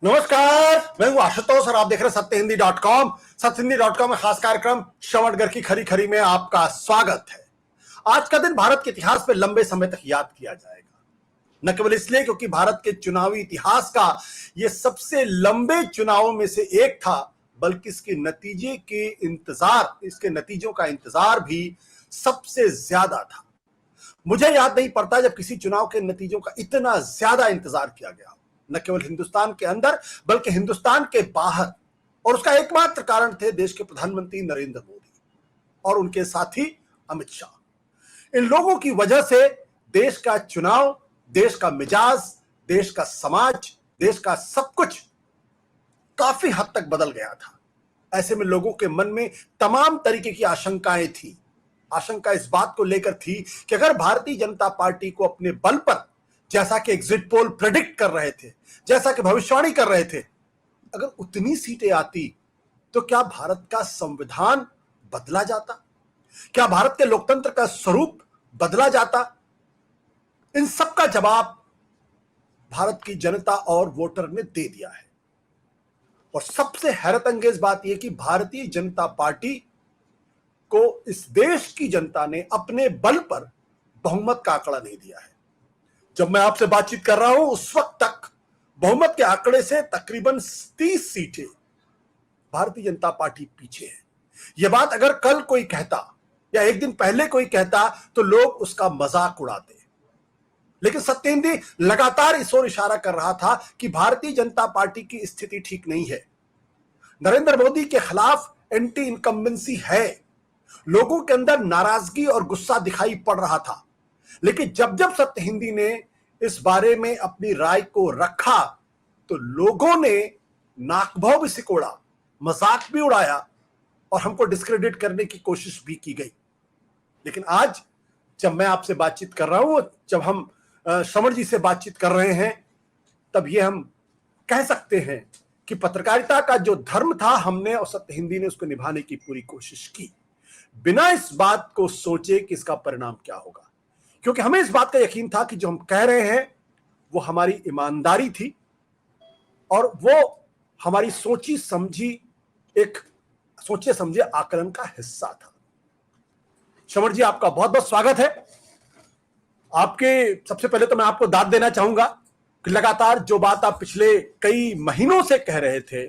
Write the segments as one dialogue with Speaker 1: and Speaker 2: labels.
Speaker 1: नमस्कार, मैं हूं आशुतोष और आप देख रहे हैं सत्यहिंदी.com। सत्यहिंदी.com में खास कार्यक्रम श्रवणगढ़ की खरी खरी में आपका स्वागत है। आज का दिन भारत के इतिहास में लंबे समय तक याद किया जाएगा, न केवल इसलिए क्योंकि भारत के चुनावी इतिहास का यह सबसे लंबे चुनावों में से एक था, बल्कि इसके नतीजों का इंतजार भी सबसे ज्यादा था। मुझे याद नहीं पड़ता जब किसी चुनाव के नतीजों का इतना ज्यादा इंतजार किया गया, न केवल हिंदुस्तान के अंदर बल्कि हिंदुस्तान के बाहर। और उसका एकमात्र कारण थे देश के प्रधानमंत्री नरेंद्र मोदी और उनके साथी अमित शाह। इन लोगों की वजह से देश का चुनाव, देश का मिजाज, देश का समाज, देश का सब कुछ काफी हद तक बदल गया था। ऐसे में लोगों के मन में तमाम तरीके की आशंकाएं थी। आशंका इस बात को लेकर थी कि अगर भारतीय जनता पार्टी को अपने बल पर, जैसा कि एग्जिट पोल प्रेडिक्ट कर रहे थे, जैसा कि भविष्यवाणी कर रहे थे, अगर उतनी सीटें आती तो क्या भारत का संविधान बदला जाता? क्या भारत के लोकतंत्र का स्वरूप बदला जाता? इन सब का जवाब भारत की जनता और वोटर ने दे दिया है। और सबसे हैरत अंगेज बात यह कि भारतीय जनता पार्टी को इस देश की जनता ने अपने बल पर बहुमत का आंकड़ा नहीं दिया है। जब मैं आपसे बातचीत कर रहा हूं उस वक्त तक बहुमत के आंकड़े से तकरीबन 30 सीटें भारतीय जनता पार्टी पीछे है। यह बात अगर कल कोई कहता या एक दिन पहले कोई कहता तो लोग उसका मजाक उड़ाते, लेकिन सत्येंद्र लगातार इस ओर इशारा कर रहा था कि भारतीय जनता पार्टी की स्थिति ठीक नहीं है। नरेंद्र मोदी के खिलाफ एंटी इनकम्बेंसी है, लोगों के अंदर नाराजगी और गुस्सा दिखाई पड़ रहा था। लेकिन जब जब सत्य हिंदी ने इस बारे में अपनी राय को रखा तो लोगों ने नाकभौं भी सिकोड़ा, मजाक भी उड़ाया और हमको डिस्क्रेडिट करने की कोशिश भी की गई। लेकिन आज जब मैं आपसे बातचीत कर रहा हूं, जब हम श्रवण जी से बातचीत कर रहे हैं, तब ये हम कह सकते हैं कि पत्रकारिता का जो धर्म था, हमने और सत्य हिंदी ने उसको निभाने की पूरी कोशिश की, बिना इस बात को सोचे कि इसका परिणाम क्या होगा। क्योंकि हमें इस बात का यकीन था कि जो हम कह रहे हैं वो हमारी ईमानदारी थी और वो हमारी सोचे समझे आकलन का हिस्सा था। श्रवण जी, आपका बहुत बहुत स्वागत है। सबसे पहले तो मैं आपको दाद देना चाहूंगा कि लगातार जो बात आप पिछले कई महीनों से कह रहे थे,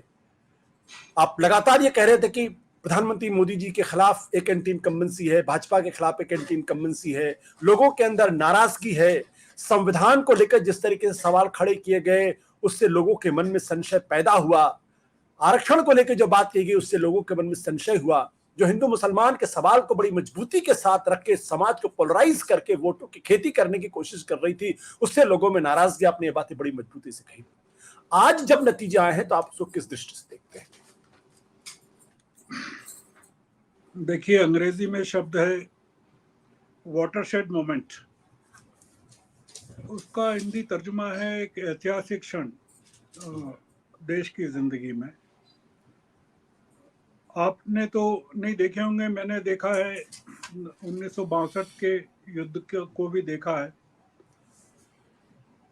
Speaker 1: आप लगातार ये कह रहे थे कि प्रधानमंत्री मोदी जी के खिलाफ एक एंटी इनकम्बेंसी है, भाजपा के खिलाफ एक एंटी इनकम्बेंसी है, लोगों के अंदर नाराजगी है, संविधान को लेकर जिस तरीके से सवाल खड़े किए गए उससे लोगों के मन में संशय पैदा हुआ, आरक्षण को लेकर जो बात की गई उससे लोगों के मन में संशय हुआ, जो हिंदू मुसलमान के सवाल को बड़ी मजबूती के साथ रख के समाज को पोलराइज करके वोटों की खेती करने की कोशिश कर रही थी, उससे लोगों में नाराजगी, आपने ये बातें बड़ी मजबूती से कही। आज जब नतीजे आए हैं तो आप उसको किस दृष्टि से देखते हैं?
Speaker 2: देखिए, अंग्रेजी में शब्द है वाटरशेड मोमेंट, उसका हिंदी तर्जुमा है एक ऐतिहासिक क्षण देश की जिंदगी में। आपने तो नहीं देखे होंगे, मैंने देखा है 1962 के युद्ध को भी देखा है।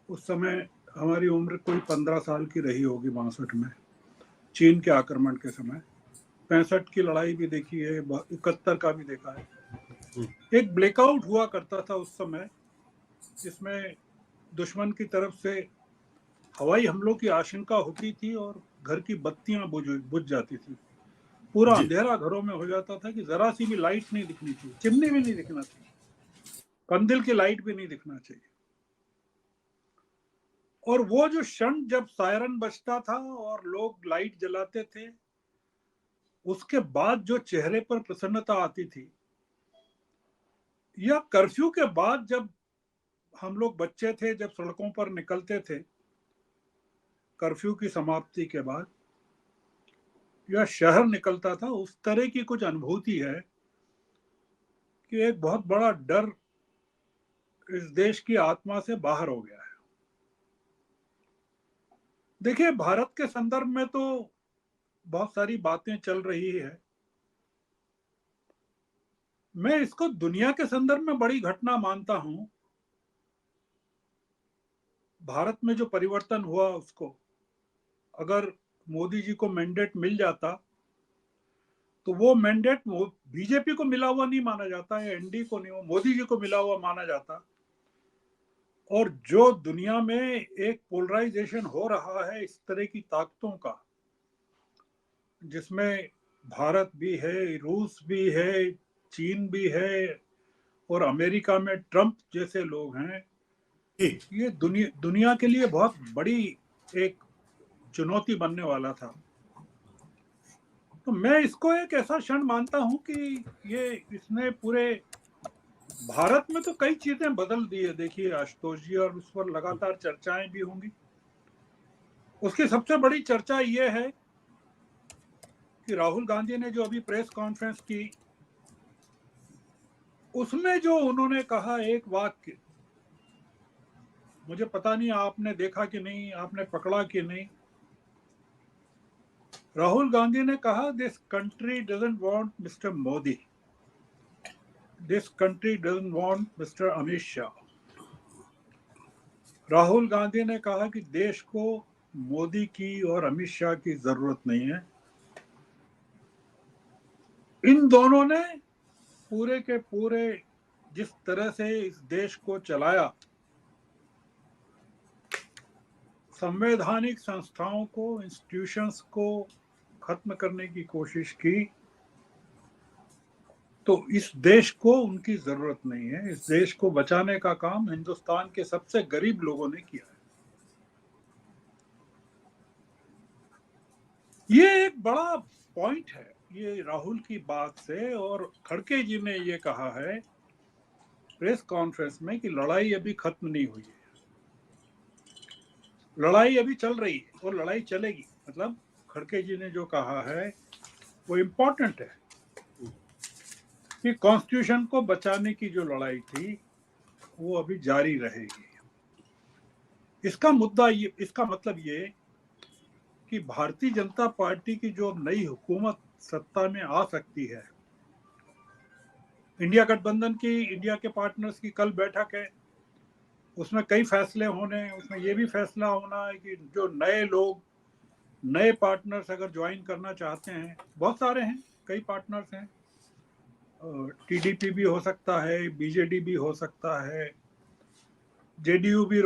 Speaker 2: उस समय हमारी उम्र कोई 15 साल की रही होगी, 62 में चीन के आक्रमण के समय। 65 की लड़ाई भी देखी है, 71 का भी देखा है। एक ब्लैकआउट हुआ करता था उस समय, जिसमें दुश्मन की तरफ से हवाई हमलों की आशंका होती थी और घर की बत्तियां बुझ जाती थी, पूरा अंधेरा घरों में हो जाता था कि जरा सी भी लाइट नहीं दिखनी चाहिए, चिमनी भी नहीं दिखना चाहिए, कंदिल की लाइट भी नहीं दिखना चाहिए। और वो जो क्षण जब सायरन बजता था और लोग लाइट जलाते थे, उसके बाद जो चेहरे पर प्रसन्नता आती थी, या कर्फ्यू के बाद जब हम लोग बच्चे थे, जब सड़कों पर निकलते थे कर्फ्यू की समाप्ति के बाद, या शहर निकलता था, उस तरह की कुछ अनुभूति है कि एक बहुत बड़ा डर इस देश की आत्मा से बाहर हो गया है। देखिए, भारत के संदर्भ में तो बहुत सारी बातें चल रही है, मैं इसको दुनिया के संदर्भ में बड़ी घटना मानता हूं। भारत में जो परिवर्तन हुआ उसको अगर मोदी जी को मैंडेट मिल जाता तो वो मैंडेट बीजेपी को मिला हुआ नहीं माना जाता, या एनडीए को नहीं, वो मोदी जी को मिला हुआ माना जाता। और जो दुनिया में एक पोलराइजेशन हो रहा है इस तरह की ताकतों का, जिसमें भारत भी है, रूस भी है, चीन भी है, और अमेरिका में ट्रंप जैसे लोग हैं,
Speaker 1: जी
Speaker 2: ये दुनिया के लिए बहुत बड़ी एक चुनौती बनने वाला था। तो मैं इसको एक ऐसा क्षण मानता हूं कि ये इसने पूरे भारत में तो कई चीजें बदल दी है, देखिए आशुतोष जी, और उस पर लगातार चर्चाएं भी होंगी। उसकी सबसे बड़ी चर्चा ये है कि राहुल गांधी ने जो अभी प्रेस कॉन्फ्रेंस की, उसमें जो उन्होंने कहा एक वाक्य, मुझे पता नहीं आपने देखा कि नहीं, आपने पकड़ा कि नहीं। राहुल गांधी ने कहा, this country doesn't want mister Modi, this country doesn't want mister Amit Shah. Rahul Gandhi ने कहा कि देश को मोदी की और अमित शाह की जरूरत नहीं है। इन दोनों ने पूरे के पूरे जिस तरह से इस देश को चलाया, संवैधानिक संस्थाओं को, इंस्टीट्यूशंस को खत्म करने की कोशिश की, तो इस देश को उनकी जरूरत नहीं है। इस देश को बचाने का काम हिंदुस्तान के सबसे गरीब लोगों ने किया है। ये एक बड़ा पॉइंट है ये राहुल की बात से। और खड़गे जी ने ये कहा है प्रेस कॉन्फ्रेंस में कि लड़ाई अभी खत्म नहीं हुई है, लड़ाई अभी चल रही है और लड़ाई चलेगी। मतलब खड़गे जी ने जो कहा है वो इम्पोर्टेंट है कि कॉन्स्टिट्यूशन को बचाने की जो लड़ाई थी वो अभी जारी रहेगी। इसका मुद्दा ये, इसका मतलब ये कि भारतीय जनता पार्टी की जो नई हुकूमत सत्ता में आ सकती है, इंडिया गठबंधन की, इंडिया के पार्टनर्स की कल बैठक है, उसमें कई फैसले होने हैं। उसमें यह भी फैसला होना है कि जो नए लोग, नए पार्टनर्स अगर ज्वाइन करना चाहते हैं, बहुत सारे हैं, कई पार्टनर्स हैं, टीडीपी भी हो सकता है, बीजेडी भी हो सकता है, जेडीयू भी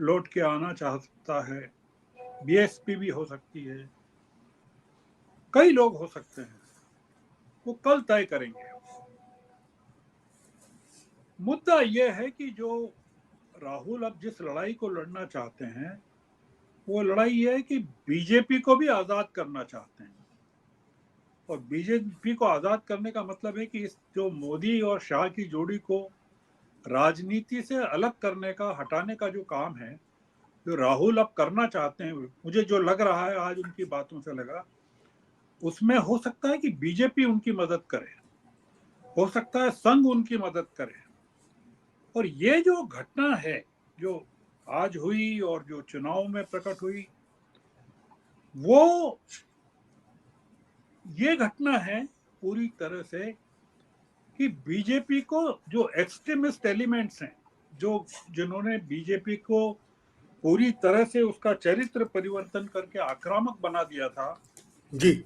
Speaker 2: लौट के आना चाहता है, बीएसपी भी हो सकती है, कई लोग हो सकते हैं, वो कल तय करेंगे। मुद्दा यह है कि जो राहुल अब जिस लड़ाई को लड़ना चाहते हैं, वो लड़ाई यह है कि बीजेपी को भी आजाद करना चाहते हैं। और बीजेपी को आजाद करने का मतलब है कि इस जो मोदी और शाह की जोड़ी को राजनीति से अलग करने का, हटाने का जो काम है, जो राहुल अब करना चाहते हैं, मुझे जो लग रहा है आज उनकी बातों से लगा, उसमें हो सकता है कि बीजेपी उनकी मदद करे, हो सकता है संघ उनकी मदद करे। और ये जो घटना है जो आज हुई और जो चुनाव में प्रकट हुई, वो ये घटना है पूरी तरह से कि बीजेपी को जो एक्सट्रीमिस्ट एलिमेंट्स हैं, जो जिन्होंने बीजेपी को पूरी तरह से उसका चरित्र परिवर्तन करके आक्रामक बना दिया था,
Speaker 1: जी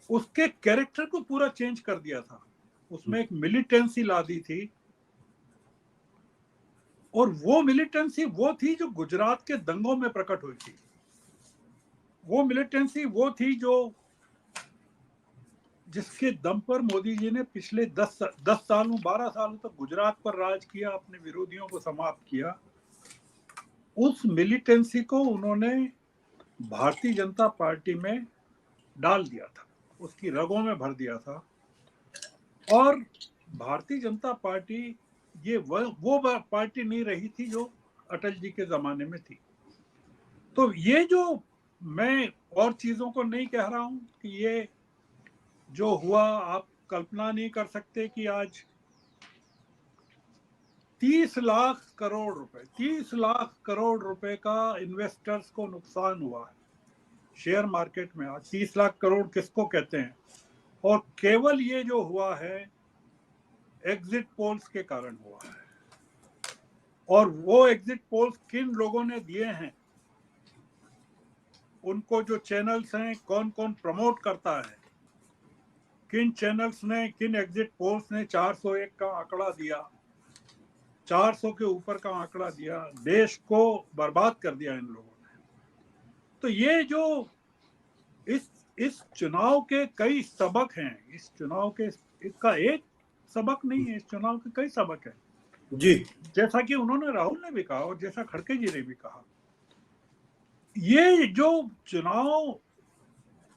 Speaker 2: उसके कैरेक्टर को पूरा चेंज कर दिया था। उसमें एक मिलिटेंसी ला दी थी, और वो मिलिटेंसी वो थी जो गुजरात के दंगों में प्रकट हुई थी। वो मिलिटेंसी वो थी जो जिसके दम पर मोदी जी ने पिछले 10 सालों, 12 सालों तक गुजरात पर राज किया, अपने विरोधियों को समाप्त किया। उस मिलिटेंसी को उन्होंने भारतीय जनता पार्टी में डाल दिया था, उसकी रगों में भर दिया था। और भारतीय जनता पार्टी ये वो पार्टी नहीं रही थी जो अटल जी के जमाने में थी। तो ये जो, मैं और चीजों को नहीं कह रहा हूं कि ये जो हुआ, आप कल्पना नहीं कर सकते कि आज 30 लाख करोड़ रुपए, 30 लाख करोड़ रुपए का इन्वेस्टर्स को नुकसान हुआ है शेयर मार्केट में। आज 30 लाख करोड़ किसको कहते हैं? और केवल ये जो हुआ है एग्जिट पोल्स के कारण हुआ है। और वो एग्जिट पोल्स किन लोगों ने दिए हैं, उनको जो चैनल्स हैं कौन कौन प्रमोट करता है, किन चैनल्स ने, किन एग्जिट पोल्स ने 401 का आंकड़ा दिया, 400 के ऊपर का आंकड़ा दिया, देश को बर्बाद कर दिया इन लोगों ने। तो ये जो इस चुनाव के कई सबक हैं, इस चुनाव के इसका एक सबक नहीं है, इस चुनाव के कई सबक हैं।
Speaker 1: जी,
Speaker 2: जैसा कि उन्होंने, राहुल ने भी कहा और जैसा खड़गे जी ने भी कहा, ये जो चुनाव,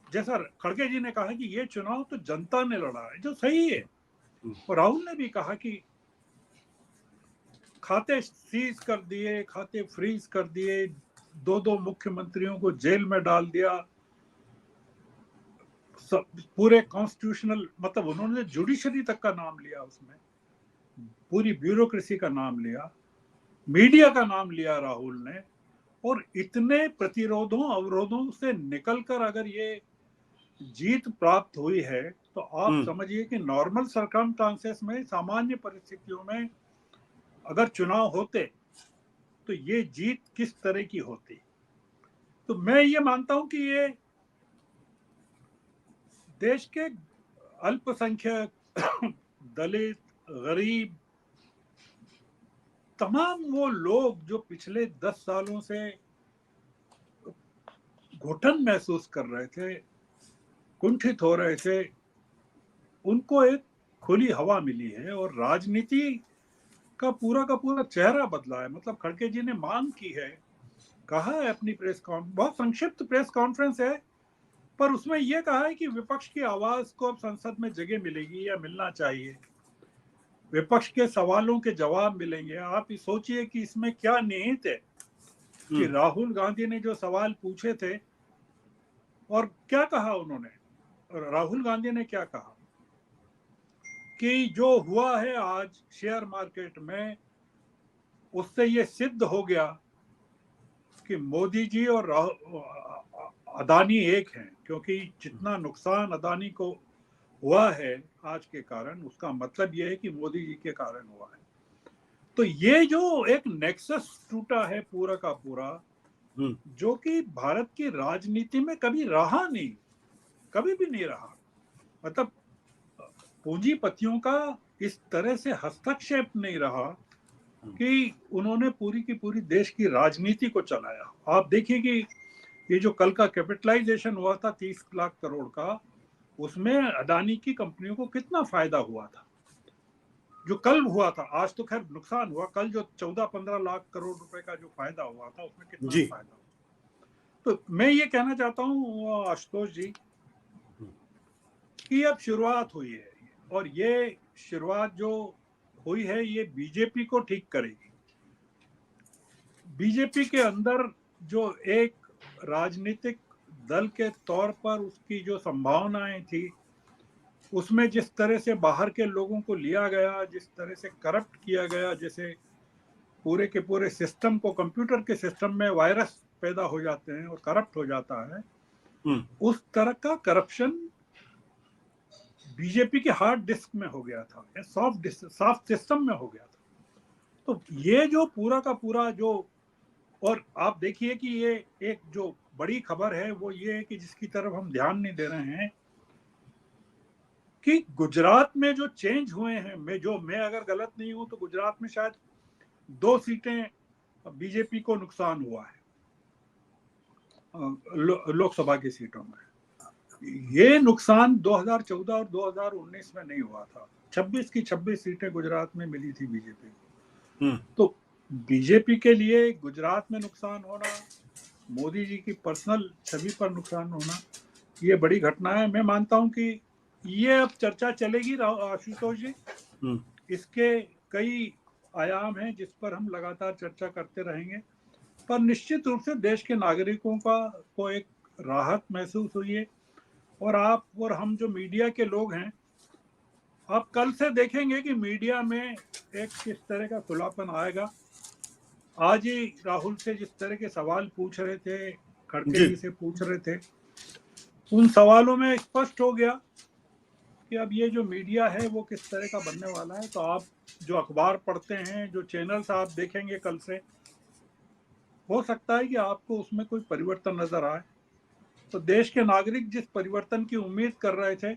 Speaker 2: जैसा खड़गे जी ने कहा कि ये चुनाव तो जनता ने लड़ा है, जो सही है। और राहुल ने भी कहा कि खाते सीज कर दिए, खाते फ्रीज कर दिए, दो मुख्यमंत्रियों को जेल में डाल दिया, पूरे कॉन्स्टिट्यूशनल, मतलब उन्होंने जुडिशरी तक का नाम लिया, उसमें पूरी ब्यूरोक्रेसी का नाम लिया, मीडिया का नाम लिया राहुल ने। और इतने प्रतिरोधों अवरोधों से निकलकर अगर ये जीत प्राप्त हुई है, तो आप समझिए कि नॉर्मल सर्कमस्टांसेस में, सामान्य परिस्थितियों में अगर चुनाव होते तो ये जीत किस तरह की होती। तो मैं ये मानता हूं कि ये देश के अल्पसंख्यक, दलित, गरीब, तमाम वो लोग जो पिछले 10 सालों से घुटन महसूस कर रहे थे, कुंठित हो रहे थे, उनको एक खुली हवा मिली है और राजनीति का पूरा चेहरा बदला है। मतलब खड़गे जी ने मांग की है, कहा है अपनी प्रेस कॉन्फ्रेंस, बहुत संक्षिप्त प्रेस कॉन्फ्रेंस है, पर उसमें यह कहा है कि विपक्ष की आवाज को अब संसद में जगह मिलेगी या मिलना चाहिए, विपक्ष के सवालों के जवाब मिलेंगे। आप सोचिए कि इसमें क्या निहित है कि राहुल गांधी ने जो सवाल पूछे थे और क्या कहा उन्होंने, राहुल गांधी ने क्या कहा कि जो हुआ है आज शेयर मार्केट में, उससे ये सिद्ध हो गया कि मोदी जी और अदानी एक हैं, क्योंकि जितना नुकसान अदानी को हुआ है आज के कारण, उसका मतलब यह है कि मोदी जी के कारण हुआ है। तो ये जो एक नेक्सस टूटा है पूरा का पूरा, जो कि भारत की राजनीति में कभी रहा नहीं, कभी भी नहीं रहा। मतलब पूंजीपतियों का इस तरह से हस्तक्षेप नहीं रहा कि उन्होंने पूरी की पूरी देश की राजनीति को चलाया। आप देखिए कि ये जो कल का कैपिटलाइजेशन हुआ था 30 लाख करोड़ का, उसमें अदानी की कंपनियों को कितना फायदा हुआ था, जो कल हुआ था। आज तो खैर नुकसान हुआ, कल जो 14-15 लाख करोड़ रुपए का जो फायदा हुआ था, उसमें कितना फायदा हुआ। तो मैं ये कहना चाहता हूँ आशुतोष जी कि अब शुरुआत हुई है, और ये शुरुआत जो हुई है ये बीजेपी को ठीक करेगी। बीजेपी के अंदर जो एक राजनीतिक दल के तौर पर उसकी जो संभावनाएं थी, उसमें जिस तरह से बाहर के लोगों को लिया गया, जिस तरह से करप्ट किया गया, जैसे पूरे के पूरे सिस्टम को, कंप्यूटर के सिस्टम में वायरस पैदा हो जाते हैं और करप्ट हो जाता है, उस तरह का करप्शन बीजेपी के हार्ड डिस्क में हो गया था, सॉफ्ट सिस्टम में हो गया था। तो ये जो पूरा का पूरा जो, और आप देखिए कि ये एक जो बड़ी खबर है वो ये है कि जिसकी तरफ हम ध्यान नहीं दे रहे हैं, कि गुजरात में जो चेंज हुए हैं, मैं अगर गलत नहीं हूं तो गुजरात में शायद 2 सीटें बीजेपी को नुकसान हुआ है लोकसभा की सीटों में। ये नुकसान 2014 और 2019 में नहीं हुआ था। 26 की 26 सीटें गुजरात में मिली थी बीजेपी को। तो बीजेपी के लिए गुजरात में नुकसान होना, मोदी जी की पर्सनल छवि पर नुकसान होना, ये बड़ी घटना है। मैं मानता हूं कि ये अब चर्चा चलेगी आशुतोष जी, इसके कई आयाम हैं जिस पर हम लगातार चर्चा करते रहेंगे, पर निश्चित रूप से देश के नागरिकों को एक राहत महसूस हुई है। और आप और हम जो मीडिया के लोग हैं, आप कल से देखेंगे कि मीडिया में एक किस तरह का खुलापन आएगा। आज ही राहुल से जिस तरह के सवाल पूछ रहे थे, खड़गे जी से पूछ रहे थे, उन सवालों में स्पष्ट हो गया कि अब ये जो मीडिया है वो किस तरह का बनने वाला है। तो आप जो अखबार पढ़ते हैं, जो चैनल्स आप देखेंगे कल से, हो सकता है कि आपको उसमें कोई परिवर्तन नजर आए। तो देश के नागरिक जिस परिवर्तन की उम्मीद कर रहे थे,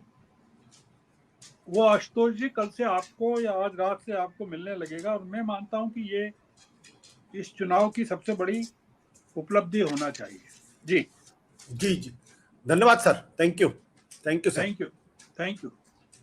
Speaker 2: वो आशुतोष जी कल से आपको या आज रात से आपको मिलने लगेगा। और मैं मानता हूं कि ये इस चुनाव की सबसे बड़ी उपलब्धि होना चाहिए। जी
Speaker 1: जी जी, धन्यवाद sir, thank you sir.
Speaker 2: Thank you.